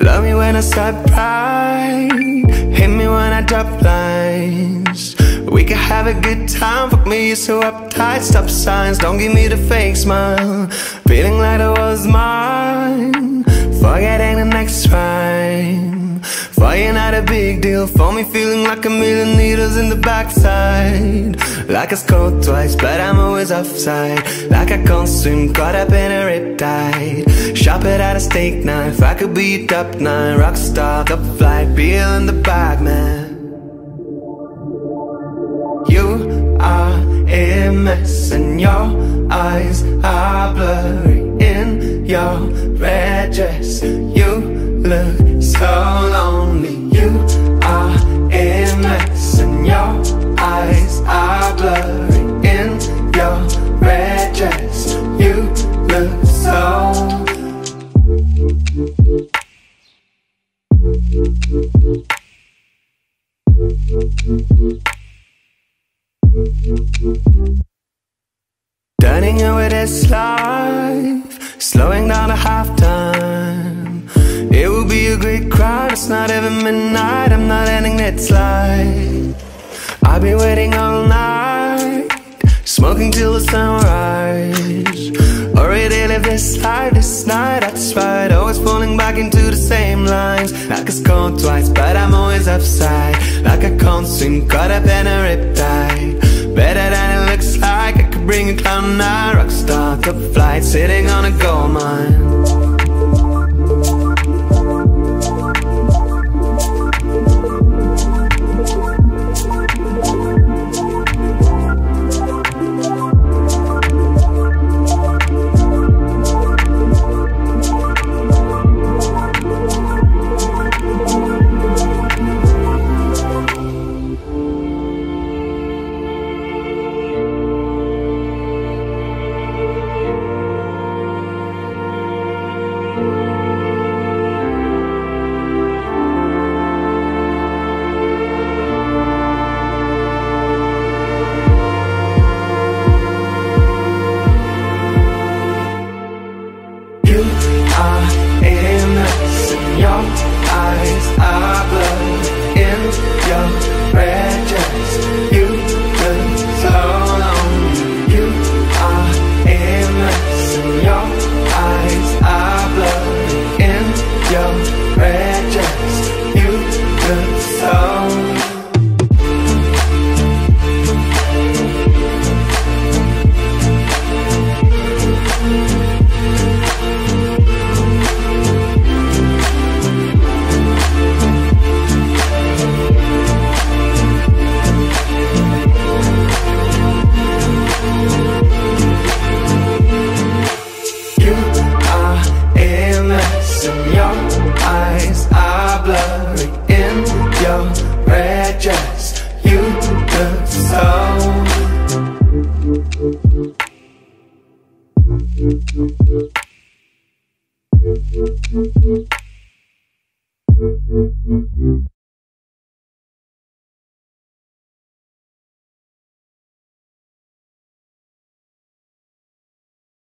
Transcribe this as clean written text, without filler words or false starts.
Love me when I start pride, hit me when I drop lines. We can have a good time, fuck me, you're so uptight. Stop signs, don't give me the fake smile. Feeling like I was mine, forgetting the next rhyme. For you not a big deal, for me feeling like a million needles in the backside. Like I scored twice, but I'm always offside. Like I can't swim, caught up in a riptide. Sharp it at a steak knife, I could be a top 9 rock star, top flight, beer in the bag, man. You are a mess and your eyes are blurry in your red dress. You look so lonely. You are a mess and your eyes are blurry in your red dress. You look so turning you with this life, slowing down to halftime. It will be a great crowd, it's not even midnight, I'm not ending this life. I'll be waiting all night, smoking till the sunrise. Already live this life, this night, that's right. Always falling back into the same lines. Like I scored twice, but I'm always upside. Like I can't swim, caught up in a riptide. Better than it looks like, I could bring a clown now. Rockstar, top flight, sitting on a gold mine. Thank you.